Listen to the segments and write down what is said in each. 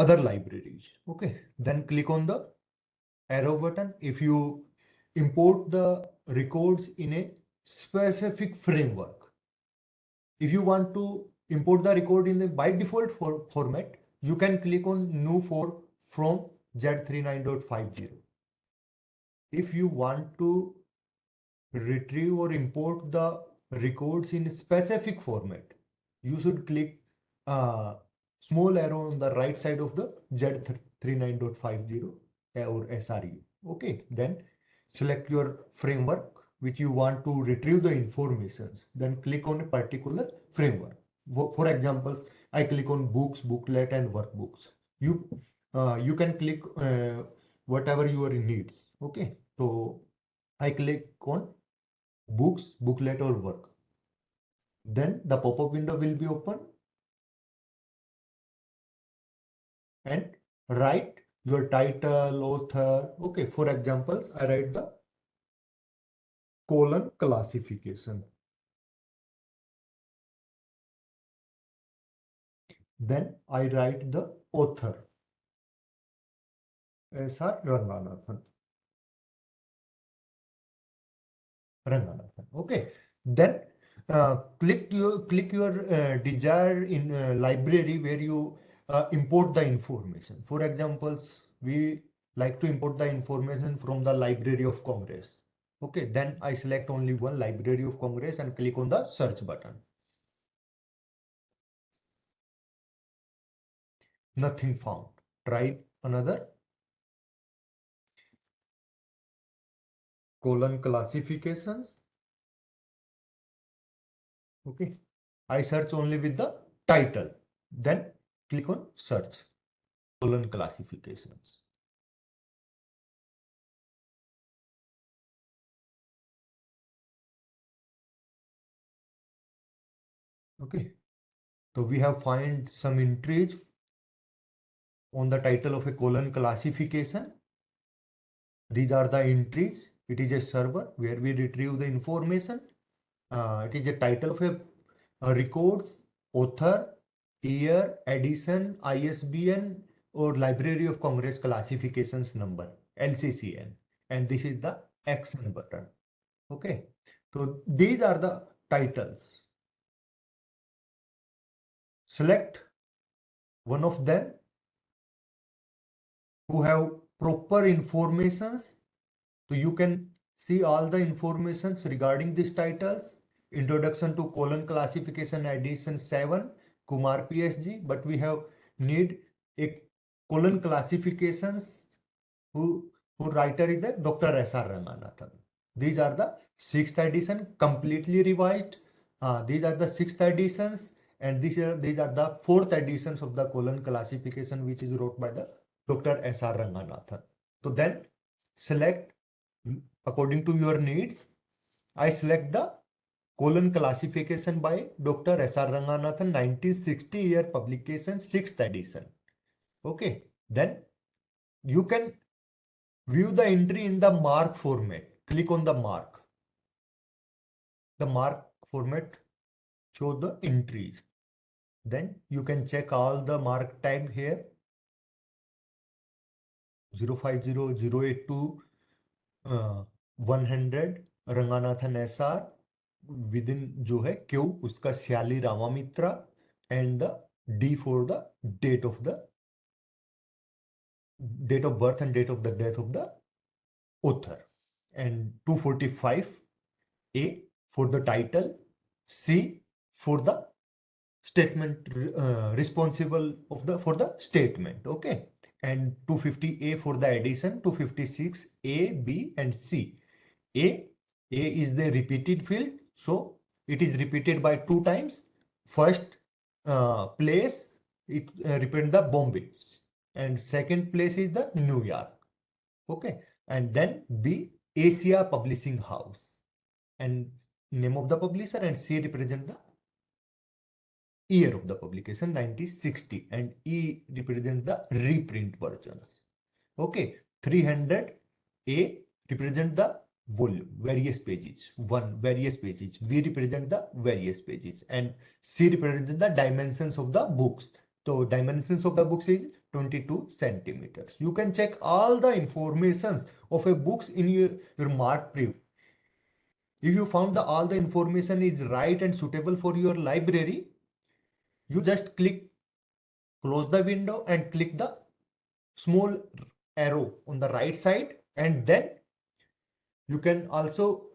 other libraries. Okay, then click on the arrow button. If you import the records in a specific framework, if you want to import the record in the by default format, you can click on new for from Z39.50. If you want to retrieve or import the records in specific format, you should click small arrow on the right side of the Z39.50 or SRU. Okay, then select your framework which you want to retrieve the informations. Then click on a particular framework. For examples, I click on books, booklet, and workbooks. You can click whatever your needs. Okay, so I click on books, booklet, or work. Then the pop-up window will be open and write your title, author. Okay, for examples, I write the colon classification. Then I write the author, S.R. Ranganathan. Okay. Then click your desired in library where you import the information. For examples, we like to import the information from the Library of Congress. Okay, then I select only one, Library of Congress, and click on the search button. Nothing found. Try another. Colon classifications. Okay, I search only with the title. Then click on search. Colon classifications. Okay, so we have find some entries on the title of a colon classification. These are the entries. It is a server where we retrieve the information. It is a title of a records, author, year, edition, ISBN, or Library of Congress classifications number, LCCN. And this is the action button. Okay, so these are the titles. Select one of them who have proper informations, so you can see all the informations regarding these titles. Introduction to colon classification edition 7, Kumar PSG, but we have need a colon classifications who writer is the Dr. S.R. Ranganathan. These are the 6th edition, completely revised. These are the 6th editions, and these are the 4th editions of the colon classification, which is wrote by the Dr. S.R. Ranganathan. So then select according to your needs. I select the colon classification by Dr. S.R. Ranganathan, 1960 year publication, 6th edition. Okay, then you can view the entry in the mark format. Click on the mark. The mark format show the entries. Then you can check all the mark tag here. 050, 082, 100 Ranganathan SR within जो है Q उसका श्याली रामामित्रा and the D for the date of birth and date of the death of the author, and 245 A for the title, C for the statement responsible of the for the statement. Okay, and 250A for the addition, 256 A, B, and C. A is the repeated field, so it is repeated by 2 times. First place it represents the Bombay, and second place is the New York. Okay, and then B, Asia Publishing House, and name of the publisher, and C represent the year of the publication, 1960, and E represents the reprint versions. Okay, 300 A represent the volume, various pages, 1 various pages, V represent the various pages, and C represent the dimensions of the books, So dimensions of the books is 22 centimeters. You can check all the informations of a books in your mark preview. If you found all the information is right and suitable for your library, you just close the window and click the small arrow on the right side, and then you can also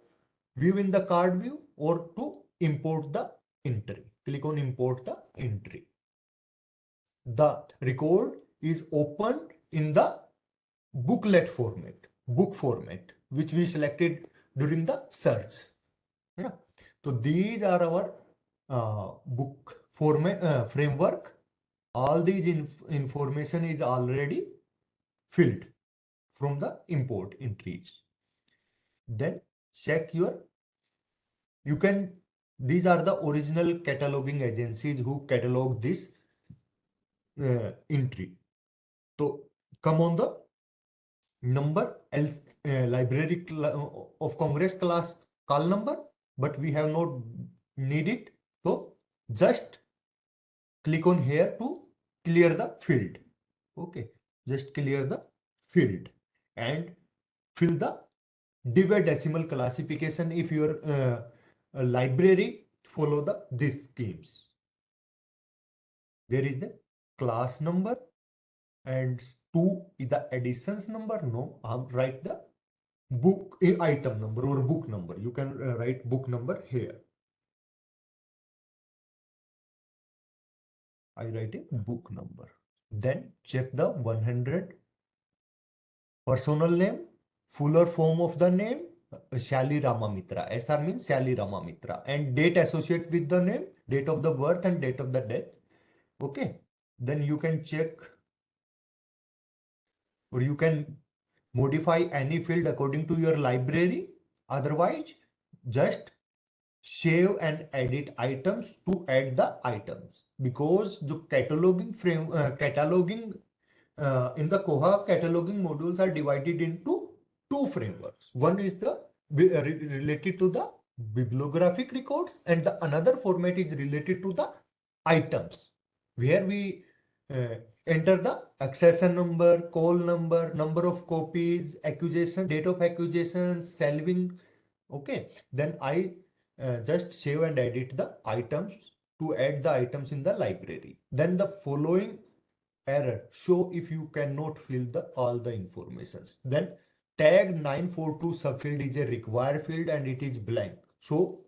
view in the card view or to import the entry. Click on import the entry. The record is opened in the booklet format, book format, which we selected during the search. Yeah. So these are our book format framework. All these information is already filled from the import entries. Then check you can, these are the original cataloging agencies who catalog this entry. So come on the number else library of Congress class call number, but we have not need it. So just click on here to clear the field. Okay, just clear the field and fill the divide decimal classification if your library follow these schemes. There is the class number and 2 is the editions number. No, I'll write the book item number or book number. You can write book number here. I write a book number. Then check the 100 personal name, fuller form of the name, Shali Ramamitra. SR means Shali Ramamitra. And date associated with the name, date of the birth and date of the death. Okay. Then you can check or you can modify any field according to your library. Otherwise, just save and edit items to add the items, because the cataloging in the Koha cataloging modules are divided into two frameworks. One is the related to the bibliographic records, and the another format is related to the items, where we uh, enter the accession number, call number, number of copies, accusation, date of accusation, selving. Okay, then I just save and edit the items to add the items in the library. Then the following error show if you cannot fill all the informations. Then tag 942 subfield is a required field and it is blank. So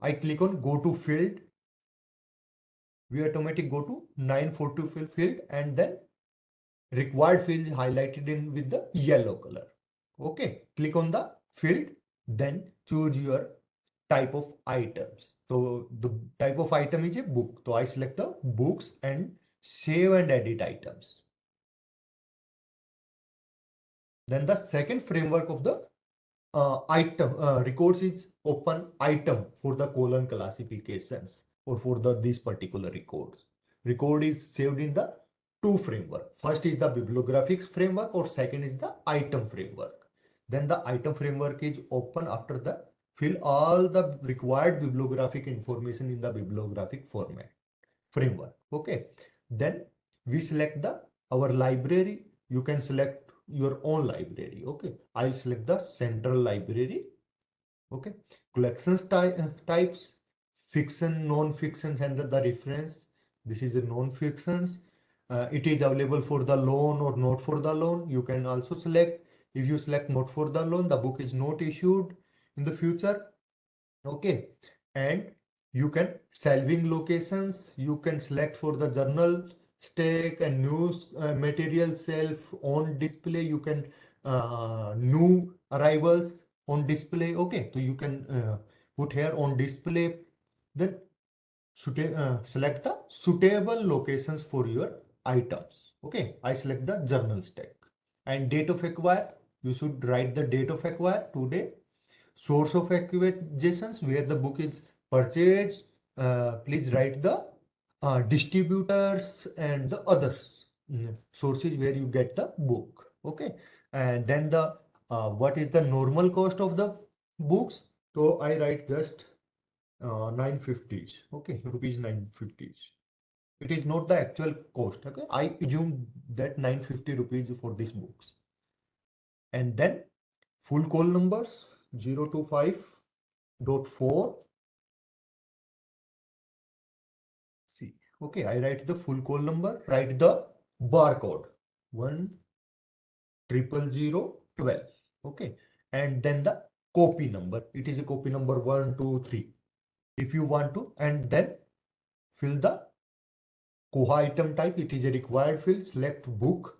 I click on go to field. We automatically go to 942 field and then required field is highlighted in with the yellow color. Okay, click on the field, then choose your type of items. So the type of item is a book. So I select the books and save and edit items. Then the second framework of the item records is open item for the colon classifications or for these particular records. Record is saved in the two framework. First is the bibliographic framework or second is the item framework. Then the item framework is open after the fill all the required bibliographic information in the bibliographic format framework. Okay. Then we select our library. You can select your own library. Okay. I'll select the central library. Okay. Collections types, fiction, non-fiction, and the reference. This is the non-fictions. It is available for the loan or not for the loan. You can also select. If you select not for the loan, the book is not issued in the future. Okay. And you can selving locations. You can select for the journal stack and news material shelf on display. You can new arrivals on display. Okay, so you can put here on display. Then select the suitable locations for your items. Okay, I select the journal stack and date of acquire. You should write the date of acquire today. Source of acquisitions, where the book is purchased. Please write the distributors and the others sources where you get the book. Okay, and then the what is the normal cost of the books? So I write just 950s. Okay, rupees 950s. It is not the actual cost. Okay, I assume that 950 rupees for these books. And then full call numbers 025.4. See, okay, I write the full call number, write the barcode 1000012. Okay, and then the copy number. It is a copy number 123. If you want to, and then fill the Koha item type. It is a required field. Select book,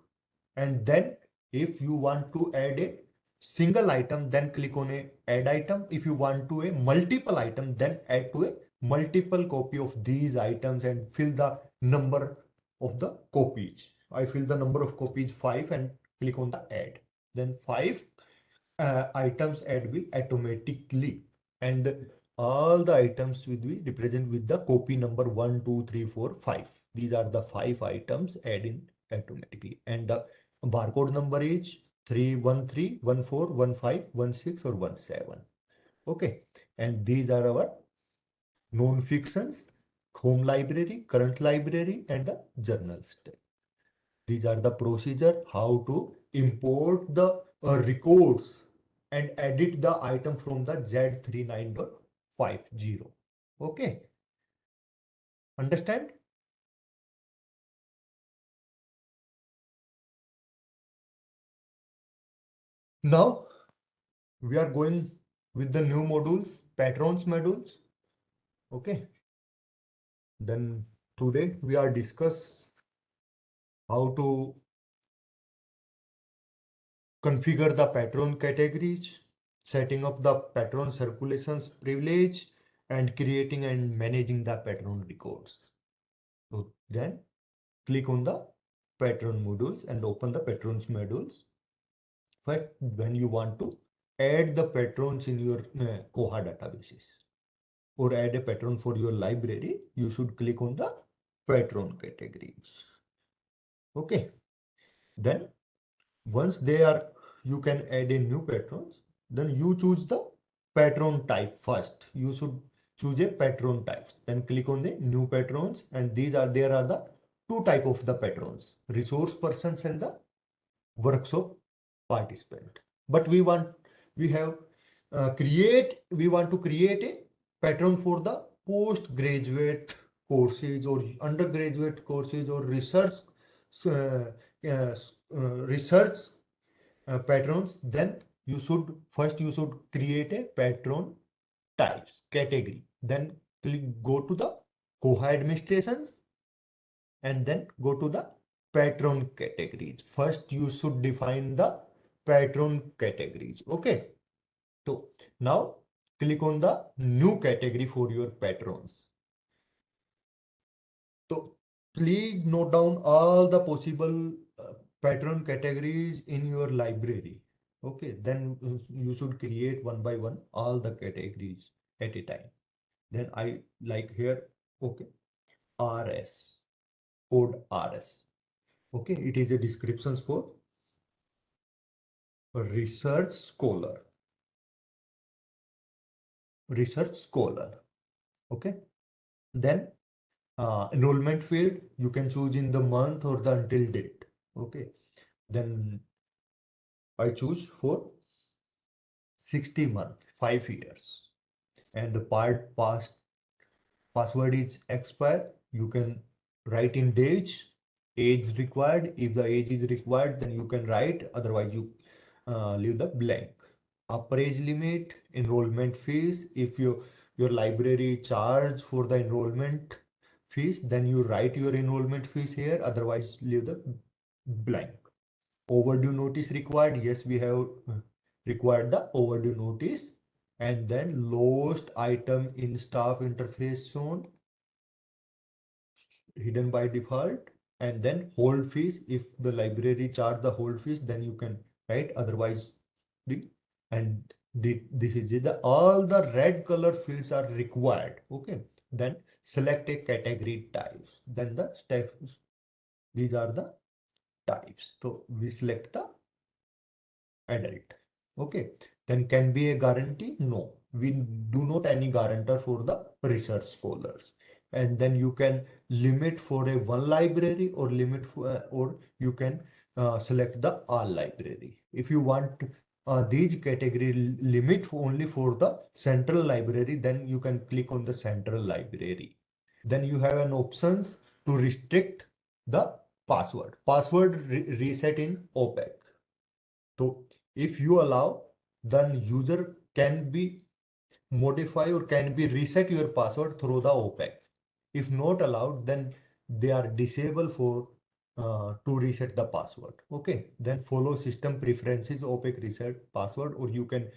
and then if you want to add a single item, then click on a add item. If you want to a multiple item, then add to a multiple copy of these items and fill the number of the copies. I fill the number of copies 5 and click on the add. Then 5 items add will automatically, and all the items will be represented with the copy number 1 2 3 4 5. These are the 5 items add in automatically, and the barcode number is 313 14 15 16 or 17. Okay, and these are our known fictions, home library, current library, and the journal step. These are the procedure how to import the records and edit the item from the Z39.50. Okay, understand? Now we are going with the new modules, patrons modules. Okay, then today we are discuss how to configure the patron categories, setting up the patron circulations privilege, and creating and managing the patron records. So then click on the patron modules and open the patrons modules. First, when you want to add the patrons in your Koha databases or add a patron for your library, you should click on the patron categories. Okay, then once they are, you can add a new patrons. Then you choose the patron type first. You should choose a patron type. Then click on the new patrons, and there are the two type of the patrons: resource persons and the workshop participant. But we want to create a patron for the postgraduate courses or undergraduate courses or uh, uh, research patrons. Then you should create a patron types category. Then go to the Koha administrations and then go to the patron categories. First, you should define the patron categories. Okay. So now click on the new category for your patrons. So please note down all the possible patron categories in your library. Okay. Then you should create one by one all the categories at a time. Then I like here. Okay. RS, code RS. Okay, it is a descriptions for research scholar. Research scholar. Okay. Then enrollment field, you can choose in the month or the until date. Okay. Then I choose for 60 month, 5 years. And the password is expire. You can write in dates, age required. If the age is required, then you can write. Otherwise, you leave the blank. Upper age limit, enrollment fees. If your library charge for the enrollment fees, then you write your enrollment fees here. Otherwise, leave the blank. Overdue notice required. Yes, we have required the overdue notice. And then lost item in staff interface zone, hidden by default. And then hold fees. If the library charge the hold fees, then you can write. Otherwise, the and this is the all the red color fields are required. Okay. Then select a category types. Then the steps. These are the types. So we select the adult. Okay. Then can be a guarantee? No. We do not any guarantor for the research scholars. and then you can limit for a one library or limit for, or you can select the all library. If you want these category limit only for the central library, then you can click on the central library. Then you have an options to restrict the password. Password reset in OPEC. So if you allow, then user can be modify or can be reset your password through the OPEC. If not allowed, then they are disabled for to reset the password. Okay, then follow system preferences OPEC reset password, or you can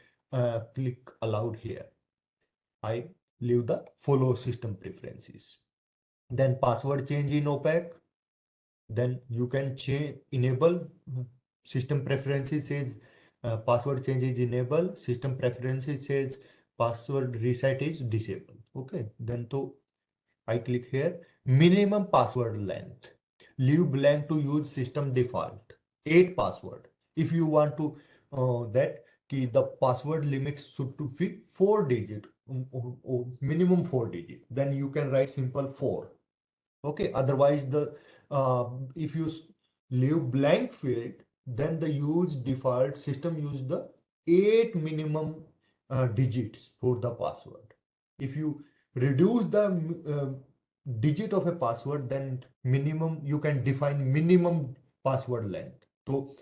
click allowed here. I leave the follow system preferences. Then password change in OPEC. Then you can change enable system preferences says password change is enable, system preferences says password reset is disabled. Okay, then to I click here minimum password length, leave blank to use system default 8 password. If you want to that key the password limit should to be 4 digit, minimum 4 digit, then you can write simple 4. Okay, otherwise the if you leave blank field, then the use default system use the 8 minimum digits for the password. If you reduce the digit of a password, then minimum you can define minimum password length. So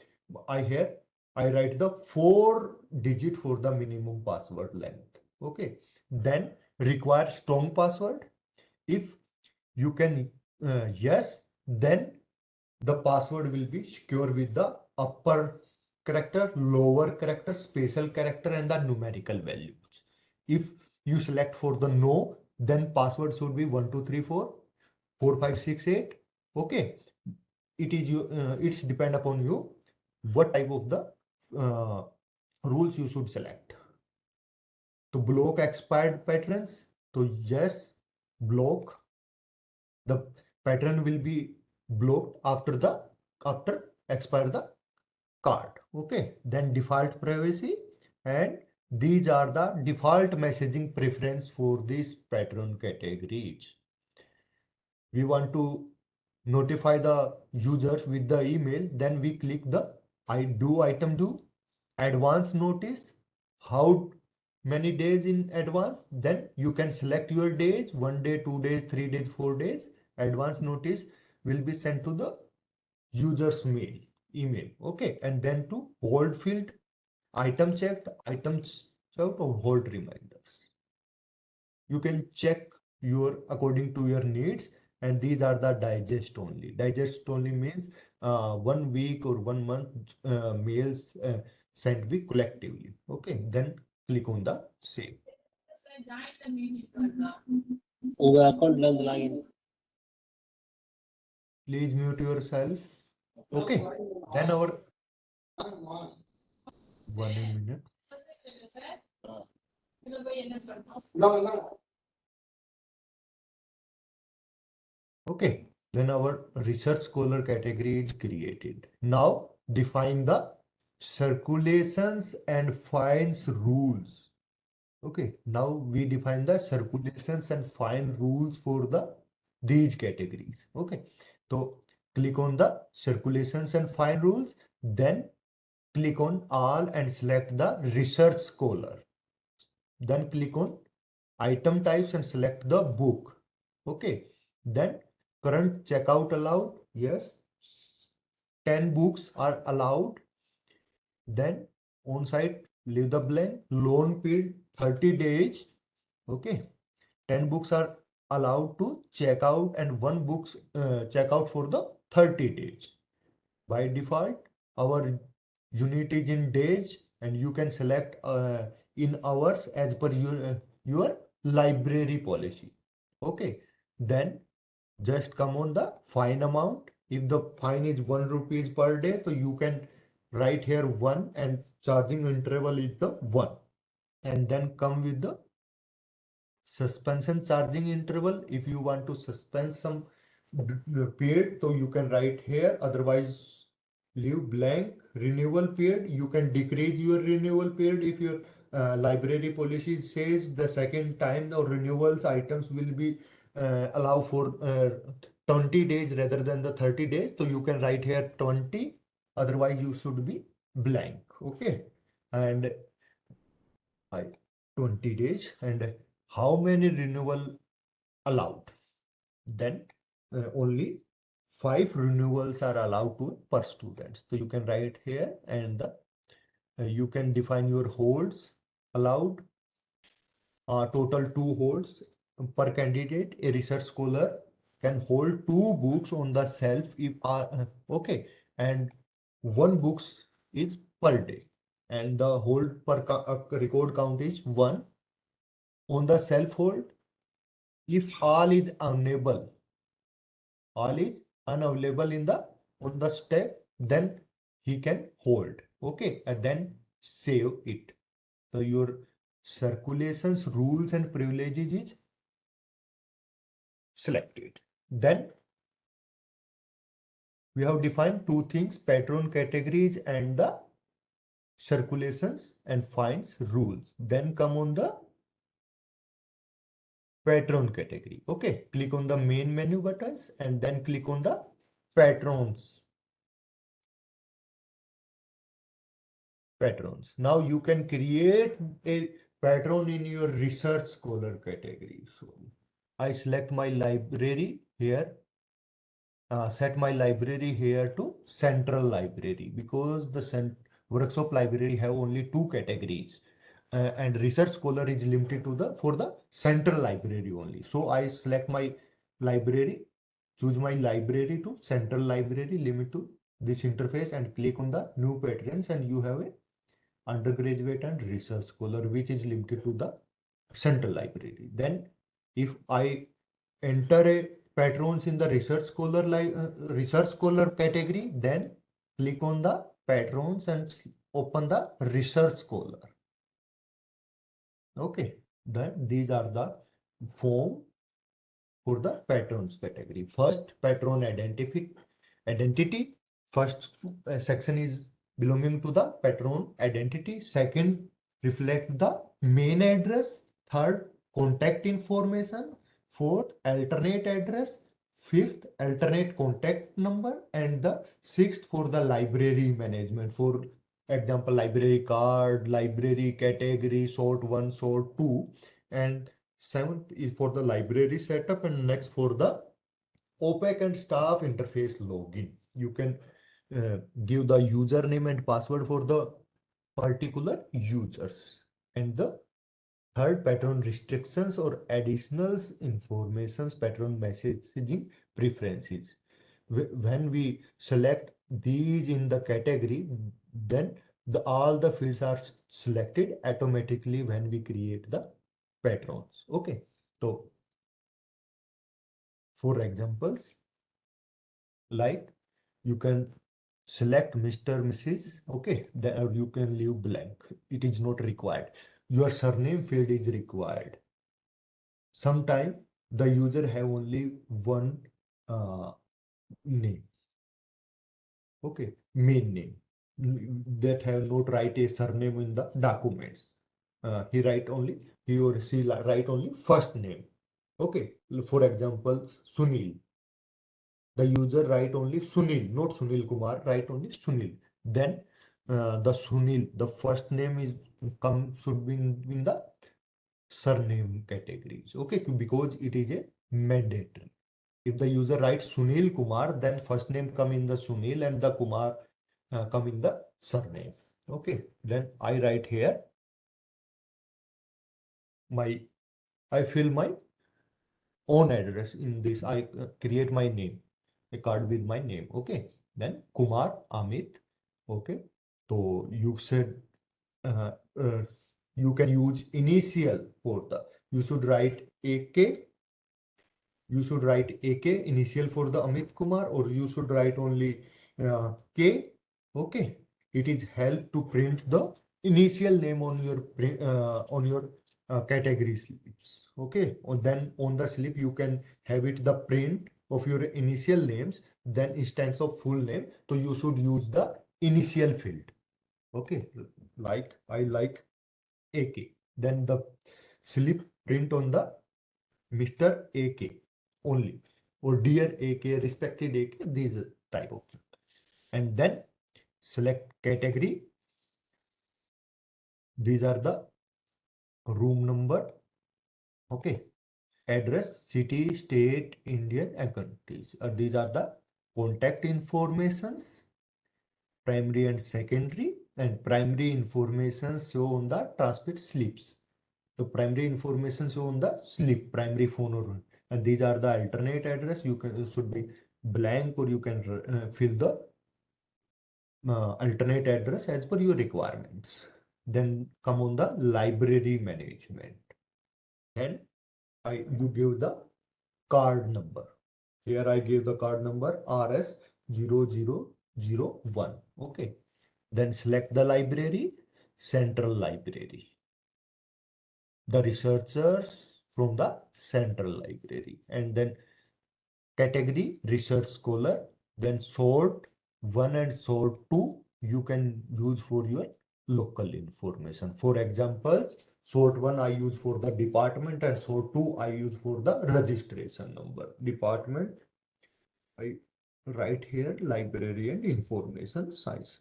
I here I write the 4 digit for the minimum password length. Okay, then require strong password. If you can yes, then the password will be secure with the upper character, lower character, special character, and the numerical values. If you select for the no, then password should be 12344568. Okay, it is you. It's depend upon you what type of the uh, rules you should select. To block expired patterns, so yes, block the pattern will be blocked after expire the card. Okay, then default privacy, and these are the default messaging preference for these pattern categories. We want to notify the users with the email, then we click the I do item do advance notice. How many days in advance? Then you can select your days, 1 day, 2 days, 3 days, 4 days. Advance notice will be sent to the user's email. Okay, and then to hold field, item checked, items checked, or hold reminders. You can check your according to your needs, and these are the digest only means 1 week or 1 month mails sent be collectively. Okay, then click on the save. உங்க அக்கௌண்ட்ல இருந்து login Please mute yourself. Okay, then our 1 minute. Okay, then our research scholar category is created. Now define the circulations and fines rules. Okay, now we define the circulations and fine rules for the these categories. Okay, so click on the circulations and fine rules, then click on all and select the research scholar. Then click on item types and select the book. Okay, then current checkout allowed, yes, 10 books are allowed. Then on site leave the blank, loan period 30 days. Okay, 10 books are allowed to check out, and one books check out for the 30 days. By default our unit is in days, and you can select in hours as per your library policy. Okay, then just come on the fine amount. If the fine is 1 rupees per day, so you can write here 1, and charging interval is the 1, and then come with the suspension charging interval. If you want to suspend some period, so you can write here, otherwise leave blank. Renewal period, you can decrease your renewal period if your library policy says the second time the renewals items will be allow for 20 days rather than the 30 days. So you can write here 20, otherwise you should be blank. Okay. And I 20 days, and how many renewal allowed? Then only 5 renewals are allowed to per student. So you can write here, and you can define your holds allowed. Total 2 holds per candidate. A research scholar can hold 2 books on the shelf if okay, and 1 books is per day, and the hold per record count is 1 on the self hold. If all is unavailable in the on the step, then he can hold. Okay, and then save it. So your circulations, rules and privileges is selected. Then we have defined 2 things: patron categories and the circulations and fines rules. Then come on the patron category. Okay, click on the main menu buttons and then click on the patrons. Now you can create a patron in your research scholar category. So I select my library here. Set my library here to central library, because the workshop library have only 2 categories, and research scholar is limited to the for the central library only. So I select my library, choose my library to central library, limit to this interface, and click on the new patrons, and you have a undergraduate and research scholar which is limited to the central library. Then if I enter a patrons in the research scholar category, then click on the patrons and open the research scholar. Okay, then these are the form for the patrons category. First, patron identity. First section is belonging to the patron identity. Second, reflect the main address. Third, contact information. Fourth, alternate address. Fifth, alternate contact number. And the sixth for the library management. For example, library card, library category, sort 1, sort 2. And seventh is for the library setup, and next for the OPEC and staff interface login. You can give the username and password for the particular users. And the third, patron restrictions or additional informations, patron messaging preferences. When we select these in the category, then all the fields are selected automatically when we create the patrons. Okay, so for examples, like you can select Mr. Mrs. Okay, then you can leave blank. It is not required. Your surname field is required. Sometimes the user have only one name. Okay, main name, that have not write a surname in the documents. He or she write only first name. Okay, for example, Sunil. The user write only Sunil, not Sunil Kumar, write only Sunil. Then the Sunil, the first name is should be in the surname categories. Okay, because it is a mandatory. If the user writes Sunil Kumar, then first name come in the Sunil and the Kumar come in the surname. Okay, then I write here I fill my own address in this. I create my name, a card with my name. Okay, then Kumar Amit. Okay, so you said uh, uh, you can use initial for the, you should write AK. You should write AK initial for the Amit Kumar, or you should write only K. Okay, it is help to print the initial name on your category slips. Okay, and then on the slip you can have it the print of your initial names, then instead of full name, so you should use the initial field. Okay, like I like AK, then the slip print on the Mr. AK only, or dear AK, respected AK, these type of thing. And then select category. These are the room number, okay, address, city, state, Indian, and countries. These are the contact informations, primary and secondary, and primary information show on the transmit slips. The primary information show on the slip, primary phone or, and these are the alternate address. You can should be blank, or you can fill the alternate address as per your requirements. Then come on the library management. Then you give the card number. Here I give the card number RS0001. Okay. Then select the library, central library. The researchers from the central library. And then category research scholar. Then sort 1 and sort 2 you can use for your local information. For examples, sort 1 I use for the department, and sort 2 I use for the registration number. Department, I write here library and information science.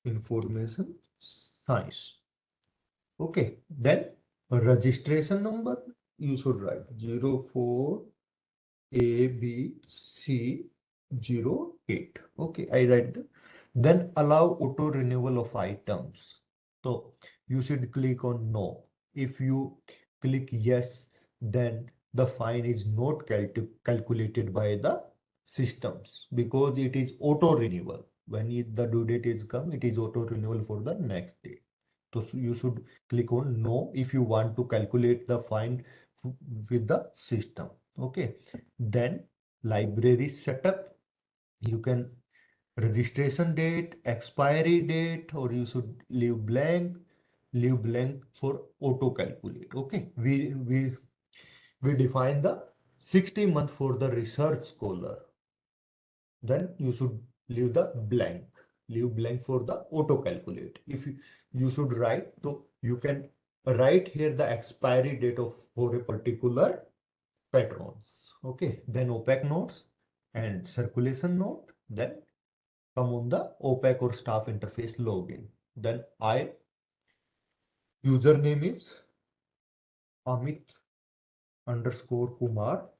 Information science. Okay, then a registration number you should write 04 ABC08. Okay, I write that. Then allow auto renewal of items. So you should click on no. If you click yes, then the fine is not calculated by the systems, because it is auto renewal. When the due date is come, it is auto renewal for the next day. So you should click on no if you want to calculate the fine with the system. Okay. Then library setup, you can registration date, expiry date, or you should leave blank for auto calculate. Okay. We define the 60 month for the research scholar. Then you should leave the blank. Leave blank for the auto calculate. If you should write, so you can write here the expiry date of for a particular patrons. Okay, then OPEC notes and circulation note. Then come on the OPEC or staff interface login. Then username is Amit underscore Kumar,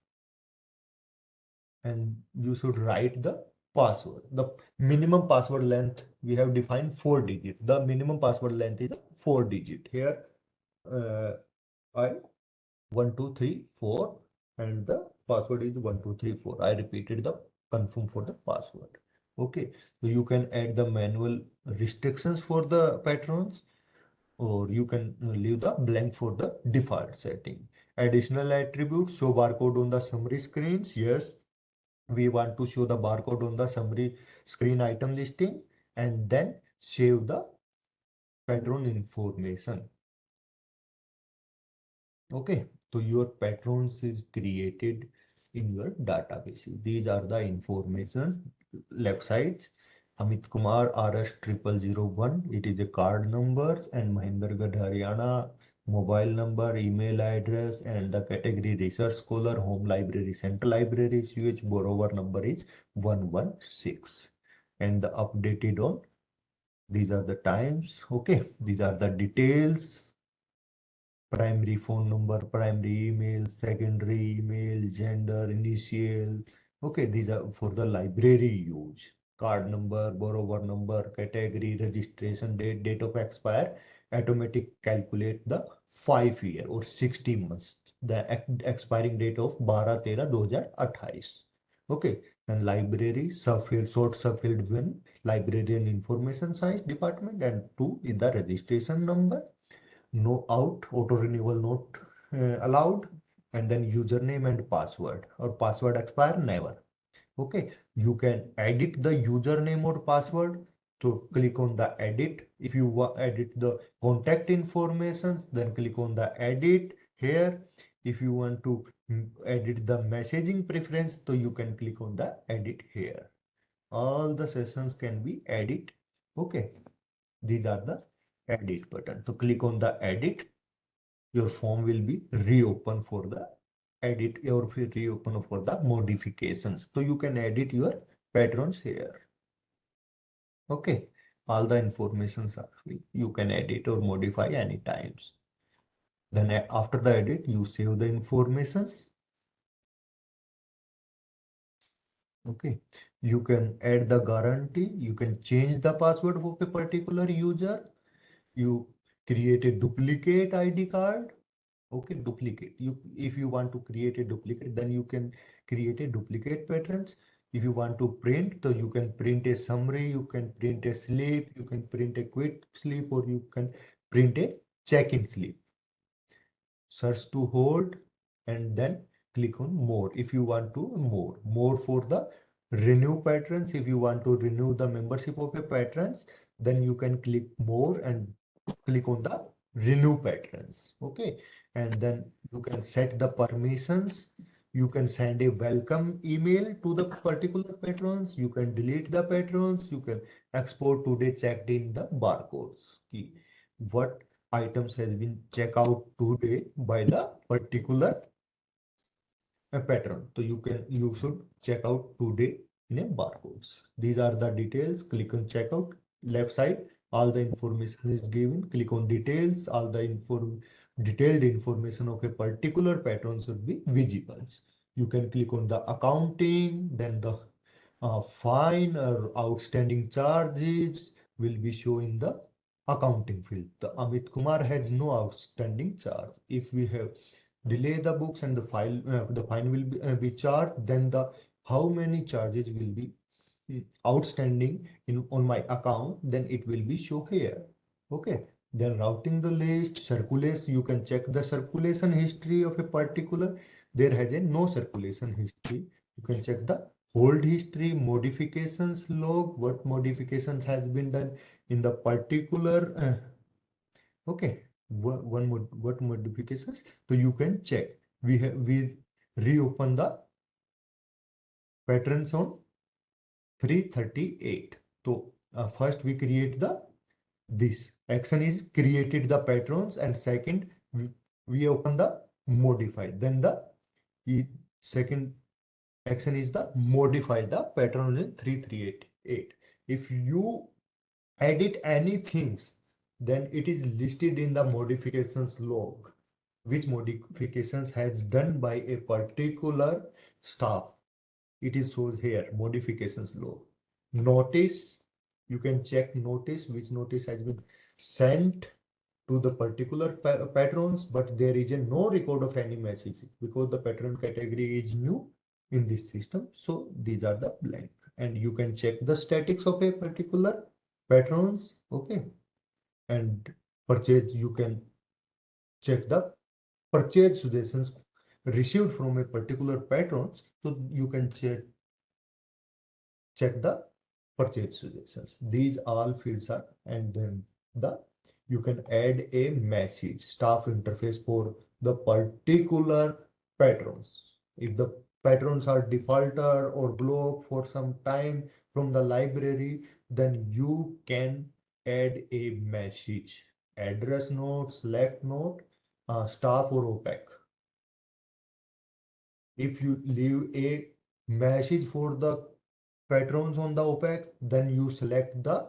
and you should write the password. The minimum password length we have defined 4 digit. The minimum password length is 4 digit. Here I 1234, and the password is 1234. I repeated the confirm for the password. Okay, so you can add the manual restrictions for the patrons, or you can leave the blank for the default setting. Additional attributes, show barcode on the summary screens. Yes, we want to show the barcode on the summary screen item listing, and then save the patron information. Okay, so your patrons is created in your database. These are the informations. Left sides, Amit Kumar RS 0001. It is a card numbers, and Mahendragarh Haryana mobile number, email address, and the category research scholar, home library, central library, CH borrower number is 116, and the updated on. These are the times. Okay, these are the details. Primary phone number, primary email, secondary email, gender, initial. Okay, these are for the library use. Card number, borrower number, category, registration date, date of expire. Automatic calculate the 5 year or 60 months. The expiring date of 12-13-2028. Okay, then library subfield, short subfield one, library and information science department, and 2 is the registration number. No out, auto renewal not allowed, and then username and password, or password expire never. Okay, you can edit the username or password, so click on the edit. If you edit the contact information, then click on the edit here. If you want to edit the messaging preference, so you can click on the edit here. all the sessions can be edit. Okay, these are the edit button. So click on the edit. Your form will be reopen for the edit or reopen for the modifications. So you can edit your patrons here. Okay, all the informations are free. You can edit or modify any times. Then after the edit, you save the informations. Okay, you can add the guarantee. You can change the password of a particular user. You create a duplicate ID card. Okay, duplicate. If you want to create a duplicate, then you can create a duplicate patterns. If you want to print, so you can print a summary, you can print a slip, you can print a quick slip, or you can print a check-in slip. Search to hold and then click on more if you want to more for the renew patrons. If you want to renew the membership of a patrons, then you can click more and click on the renew patrons. Okay, and then you can set the permissions. You can send a welcome email to the particular patrons. You can delete the patrons. You can export today checked in the barcodes key. What items has been checked out today by the particular pattern. So you should check out today in a barcodes. These are the details. Click on checkout. Left side, all the information is given. Click on details. All the detailed information of a particular pattern should be visible. You can click on the accounting, then the fine or outstanding charges will be shown in the accounting field. The Amit Kumar has no outstanding charge. If we have delay the books and the fine will be charged, then the how many charges will be outstanding in on my account, then it will be show here. Okay, then routing the list, circulation, you can check the circulation history of a particular. There has a no circulation history. You can check the hold history, modifications log, what modifications has been done in the particular okay, what modifications. So you can check. We reopen the patterns on 338. So first we create the this action is created the patrons, and second we open the modify. Then the second action is the modify the pattern in 3388. If you edit any things, then it is listed in the modifications log, which modifications has done by a particular staff. It is shows here modifications log. Notice, you can check notice, which notice has been sent to the particular patrons, but there is a no record of any message because the patron category is new in this system. So these are the blank, and you can check the statics of a particular patrons. Okay, and purchase, you can check the purchase suggestions received from a particular patrons. So you can check the purchase suggestions. These all fields are, and then the you can add a message staff interface for the particular patrons. If the patrons are defaulter or block for some time from the library, then you can add a message, address note, select note, staff or opaque. If you leave a message for the patrons on the OPEC, then you select the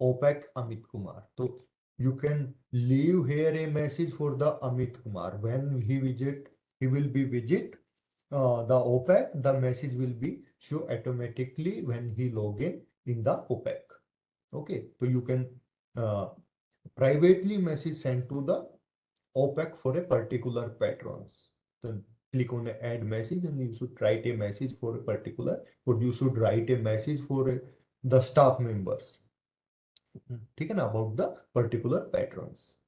OPEC Amit Kumar. So you can leave here a message for the Amit Kumar. When he will be visit the OPEC, the message will be show automatically when he log in the OPEC. Okay, so you can uh, privately message sent to the OPEC for a particular patrons. Then click on add message, and you should write a message for a particular, or you should write a message for the staff members. ठीक है ना, about the particular patrons.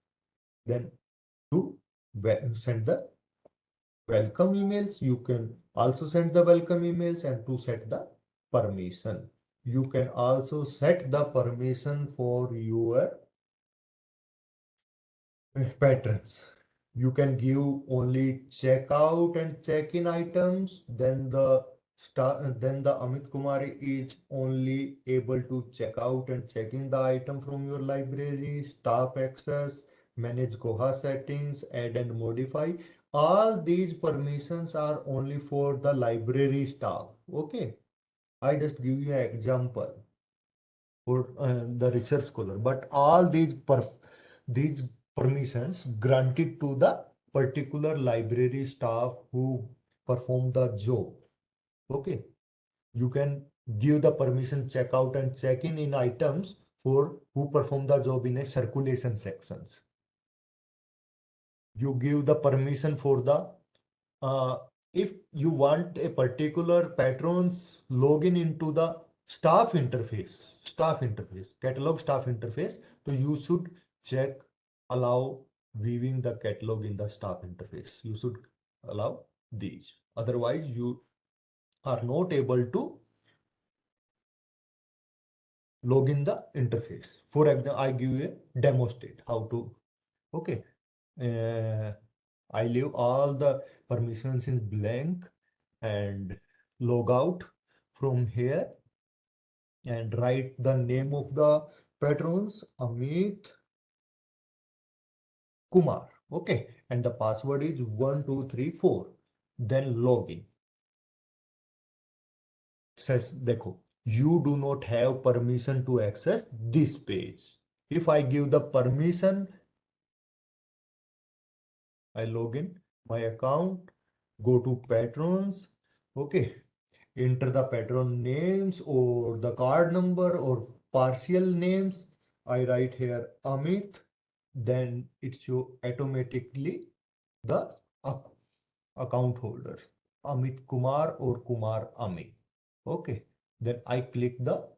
Then to send the welcome emails, you can also send the welcome emails, and to set the permission. You can also set the permission for your patrons. You can give only checkout and check-in items, then the then the Amit Kumari is only able to check out and check in the item from your library, staff access, manage Koha settings, add and modify. All these permissions are only for the library staff. Okay. I just give you an example for the research scholar, but all these permissions granted to the particular library staff who perform the job. Okay, you can give the permission check out and check in items for who perform the job in a circulation sections. You give the permission for the if you want a particular patron's login into the catalog staff interface, so you should check allow viewing the catalog in the staff interface. You should allow these. Otherwise, you are not able to log in the interface. For example, I give you a demo state how to. Okay. I leave all the permissions in blank and log out from here and write the name of the patrons, Amit Kumar. Okay. And the password is 1234. Then login. Says, देखो, you do not have permission to access this page. If I give the permission, I log in my account, go to patrons. Okay. Enter the patron names or the card number or partial names. I write here Amit, then it show automatically the account holders Amit Kumar or Kumar Amit. Okay, then I click the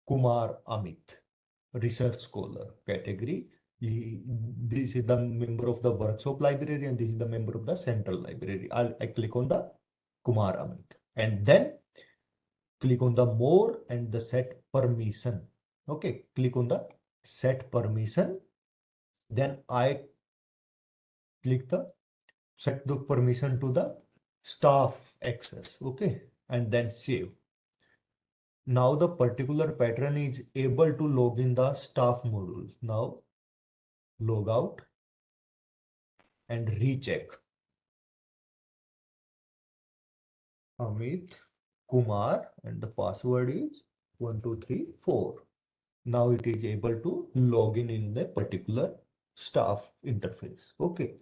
Kumar Amit research scholar category. This is the member of the workshop library and this is the member of the central library. I click on the Kumar Amit and then click on the more and the set permission. Okay, click on the set permission. Then I click the set the permission to the staff access. Okay, and then save. Now the particular patron is able to log in the staff module. Now log out and recheck. Amit Kumar and the password is 1234. Now it is able to log in the particular staff interface. Okay.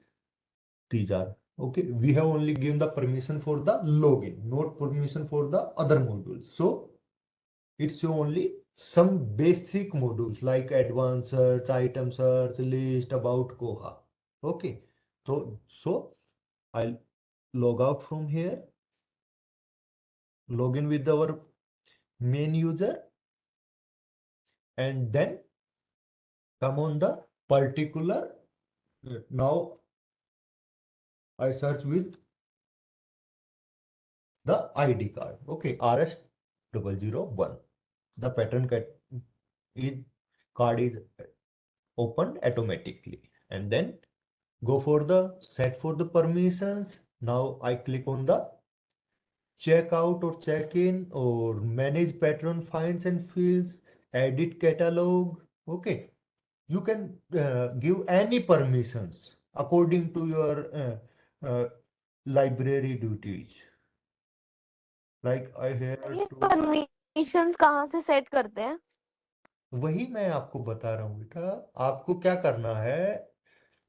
These are okay. We have only given the permission for the login, not permission for the other modules. So it's only some basic modules like advanced search, item search, list, about Koha. Okay. So I'll log out from here, log in with our main user, and then come on the particular. Now I search with the ID card. Okay, RS001. The pattern card is opened automatically. And then go for the set for the permissions. Now I click on the check out or check in or manage patron finds and fields, edit catalog. Okay, you can give any permissions according to your library duties. Like I have ये to. Permissions कहाँ से set करते हैं? वही मैं आपको बता रहा हूँ बेटा, आपको क्या करना है,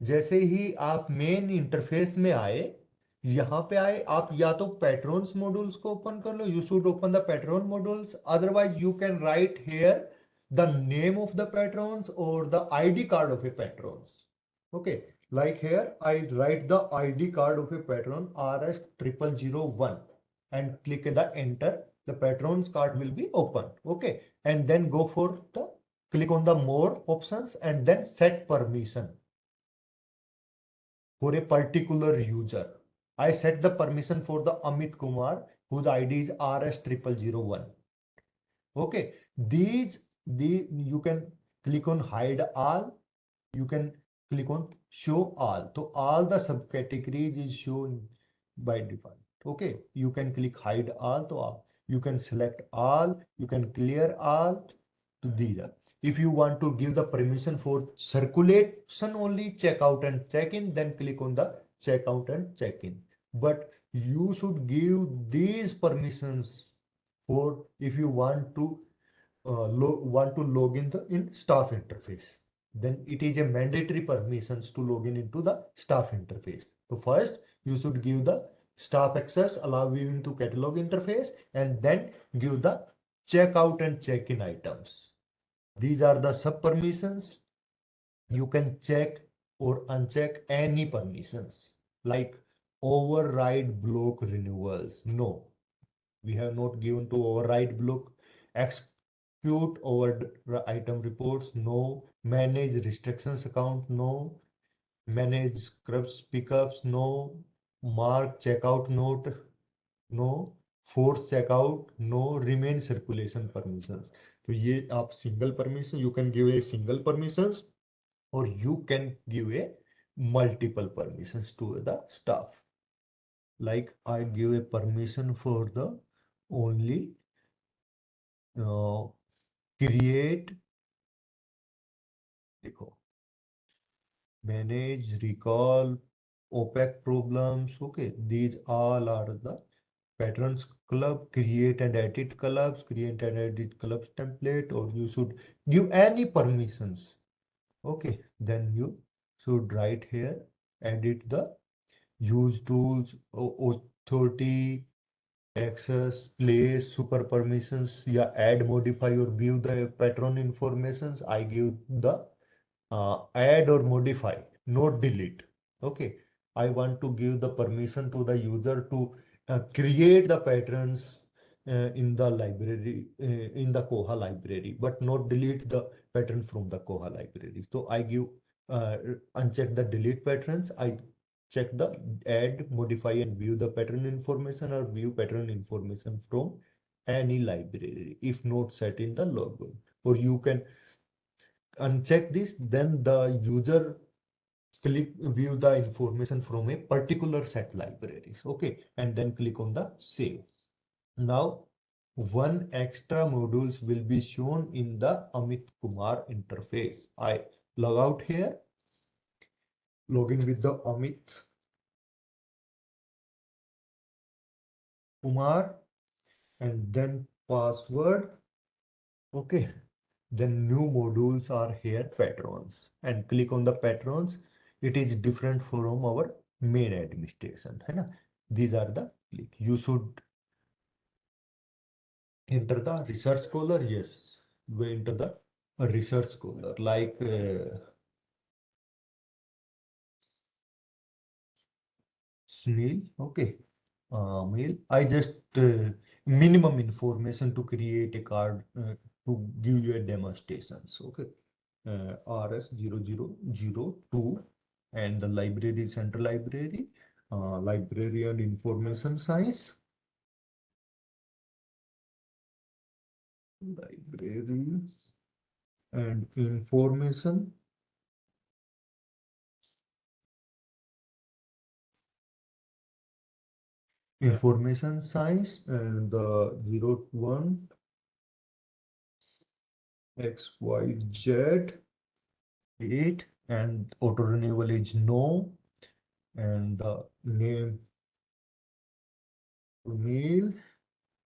जैसे ही आप मेन इंटरफेस में आए, यहाँ पे आए, आप या तो पेट्रोन्स मॉड्यूल्स को ओपन कर लो, you should open the patron modules, otherwise you can write here the name of the patrons और the ID card of a patrons. Okay, like here I write the ID card of a patron RS0001 and click the enter. The patron's card will be open. Okay, and then go for the click on the more options and then set permission for a particular user. I set the permission for the Amit Kumar whose ID is RS0001. Okay, these you can click on hide all. You can click on show all. So all the subcategories is shown by default. Okay, you can click hide all to all. You can select all, you can clear all to these are. If you want to give the permission for circulation only, check out and check in, then click on the check out and check in. But you should give these permissions for if you want to log in the in staff interface. Then it is a mandatory permissions to log in into the staff interface. So first you should give the staff access, allow viewing to catalog interface, and then give the checkout and check-in items. These are the sub permissions. You can check or uncheck any permissions like override block renewals. No, we have not given to override block. Execute over item reports. No. Manage restrictions account. No. Manage scrubs pickups. No. Mark checkout note. No. Force checkout. No. Remain circulation permissions. तो ये आप single permission, you can give a single permissions or you can give a multiple permissions to the staff. Like I give a permission for the only create, देखो, manage, recall, OPEC problems. Okay, these all are the patterns club, create and edit clubs, create and edit clubs template, or you should give any permissions. Okay, then you should write here, edit the use tools, authority, access, place, super permissions, yeah, add, modify, or view the patron informations. I give the add or modify, not delete. Okay, I want to give the permission to the user to create the patterns in the library, in the Koha library, but not delete the pattern from the Koha library. So I give uncheck the delete patterns. I check the add, modify, and view the pattern information or view pattern information from any library if not set in the login. Or you can uncheck this, then the user click view the information from a particular set libraries. Okay, and then click on the save. Now one extra modules will be shown in the Amit Kumar interface. I log out here, log in with the Amit Kumar and then password. Okay, then new modules are here, patrons, and click on the patrons. It is different from our main administration, है ना? These are the click. You should enter the research scholar. Yes, we enter the research scholar like Snail. Okay, mail. I just minimum information to create a card to give you a demonstrations. Okay. RS0002 and the library, central library, librarian information science, library and information science and the 01 XYZ 8 and auto renewal is no and the name mail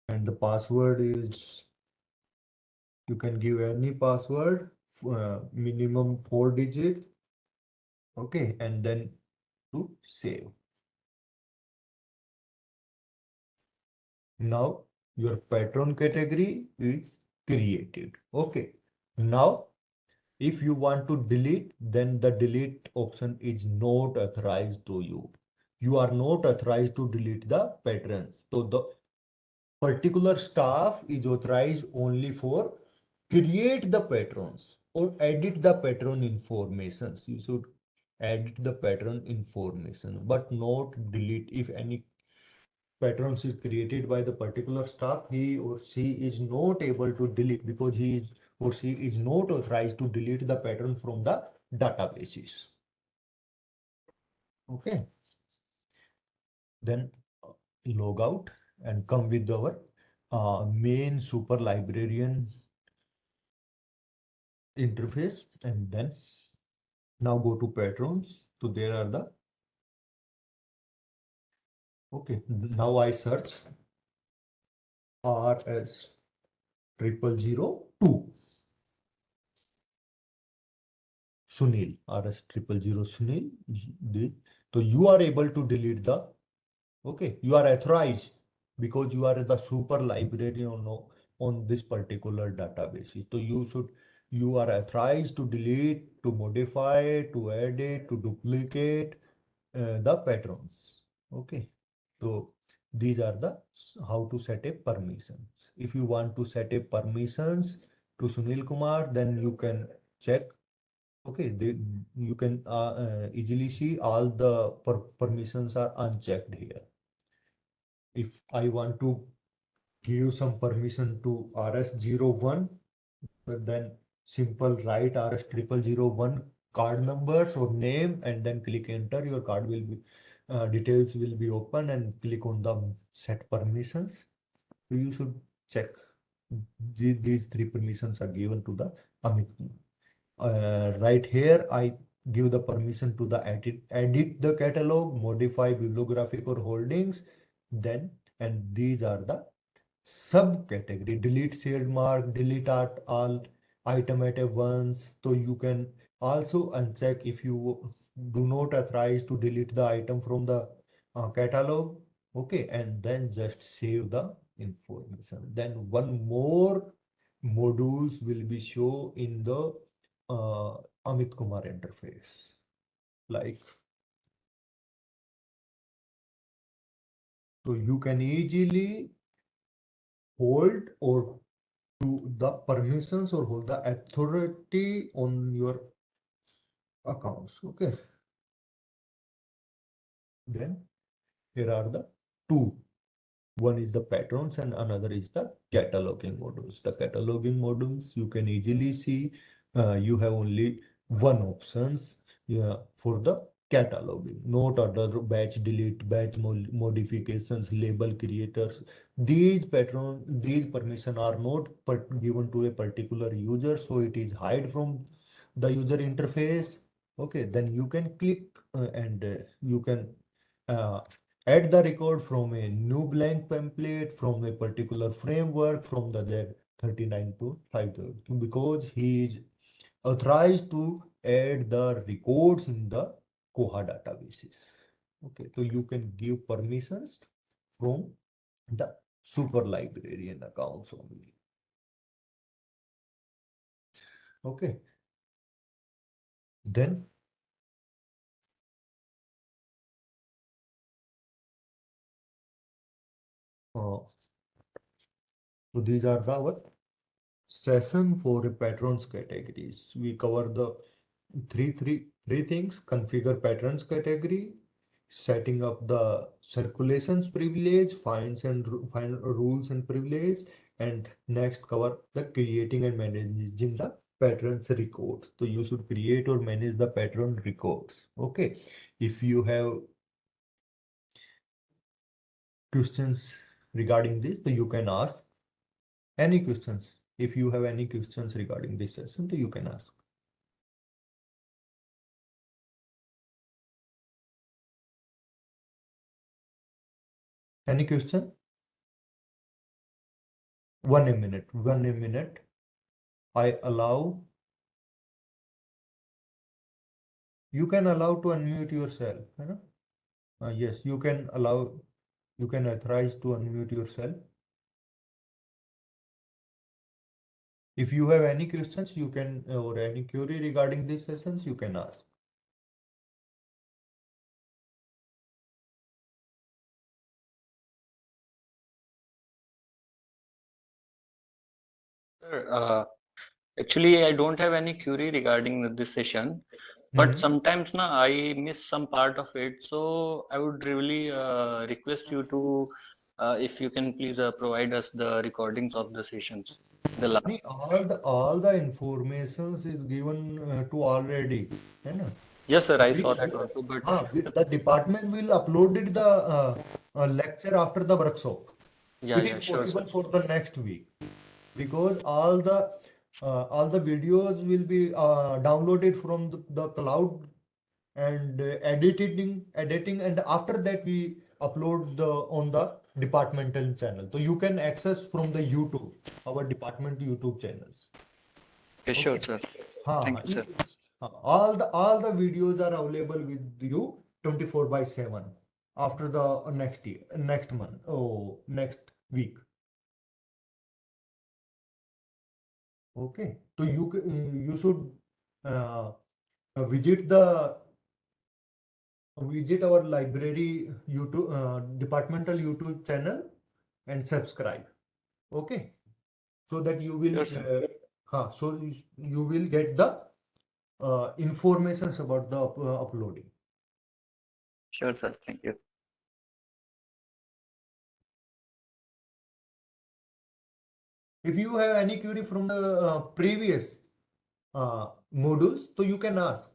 and the password is you can give any password minimum 4 digit. Okay, and then to save. Now your patron category is created. Okay, now if you want to delete, then the delete option is not authorized to you. You are not authorized to delete the patrons. So the particular staff is authorized only for create the patrons or edit the patron informations. You should edit the patron information, but not delete. If any patrons is created by the particular staff, he or she is not able to delete because he is or she is not authorized to delete the pattern from the databases. Okay. Then log out and come with our main super librarian interface, and then now go to patrons. So there are the okay. Now I search RS 0002 Sunil, RS 000 Sunil. So you are able to delete the okay. You are authorized because you are the super librarian on this particular database. So you are authorized to delete, to modify, to edit, to duplicate the patrons. Okay. So these are the how to set a permissions. If you want to set a permissions to Sunil Kumar, then you can check. Okay, you can easily see all the permissions are unchecked here. If I want to give some permission to RS01, then simple write RS 0001 card numbers or name and then click enter. Your card will be details will be open and click on the set permissions. So you should check these three permissions are given to the Amit. Right here, I give the permission to the edit the catalog, modify bibliographic or holdings, then and these are the subcategory. Delete shared mark, delete art all item at a once. So you can also uncheck if you do not authorize to delete the item from the catalog. Okay, and then just save the information. Then one more modules will be shown in the uh, Amit Kumar interface. Like, so you can easily hold or to the permissions or hold the authority on your accounts. Okay. Then here are the two. One is the patrons and another is the cataloging modules. The cataloging modules you can easily see you have only one options for the cataloging. Note other batch delete, batch modifications, label creators. These permission are not given to a particular user, so it is hide from the user interface. Okay, then you can click and you can uh, add the record from a new blank template from a particular framework from the Z39 to 532 because he is authorized to add the records in the Koha databases. Okay, so you can give permissions from the super librarian accounts only. Okay, then so these are our session for a patrons categories. We cover the three things: configure patrons category, setting up the circulations privilege, find rules and privilege, and next cover the creating and managing the patrons records. So you should create or manage the patron records. Okay, if you have questions regarding this, so you can ask any questions. If you have any questions regarding this session, so you can ask. Any question? One a minute. One a minute. I allow. You can allow to unmute yourself. You know? Yes, you can allow. You can authorize to unmute yourself. If you have any questions, you can or any query regarding these sessions, you can ask. Sir, actually, I don't have any query regarding this session, but sometimes I miss some part of it. So I would really request you to, if you can please provide us the recordings of the sessions, the last. All the informations is given to already. You know? Yes, sir, I We, saw that also, but the department will upload it the lecture after the workshop. Yeah, It yeah, is sure, sir. possible for the next week because all the videos will be downloaded from the cloud and editing, and after that we upload the on the departmental channel. So you can access from the YouTube, our department YouTube channels. Okay, sure, Okay. sir. हाँ Thank you, sir. all the videos are available with you 24/7 after the next month, oh, next week. Okay, so you should uh, visit our library YouTube departmental YouTube channel and subscribe. Okay, so that you will Sure, sir. you will get the informations about the uploading. Sure, sir. Thank you. If you have any query from the previous modules, so you can ask.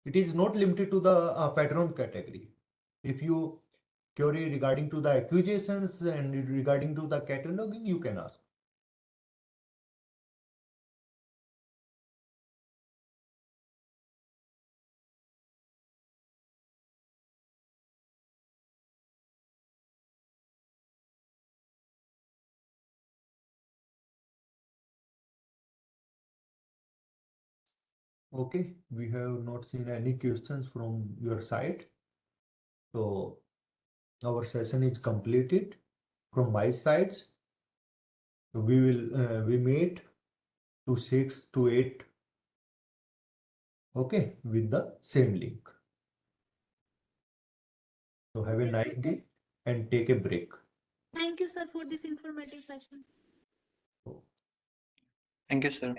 It is not limited to the patron category. If you query regarding to the acquisitions and regarding to the cataloging, you can ask. Okay, we have not seen any questions from your side. So our session is completed from my sides. We meet to 6 to 8. Okay, with the same link. So have a Yes, nice day and take a break. thank you, sir, for this informative session. Thank you, sir.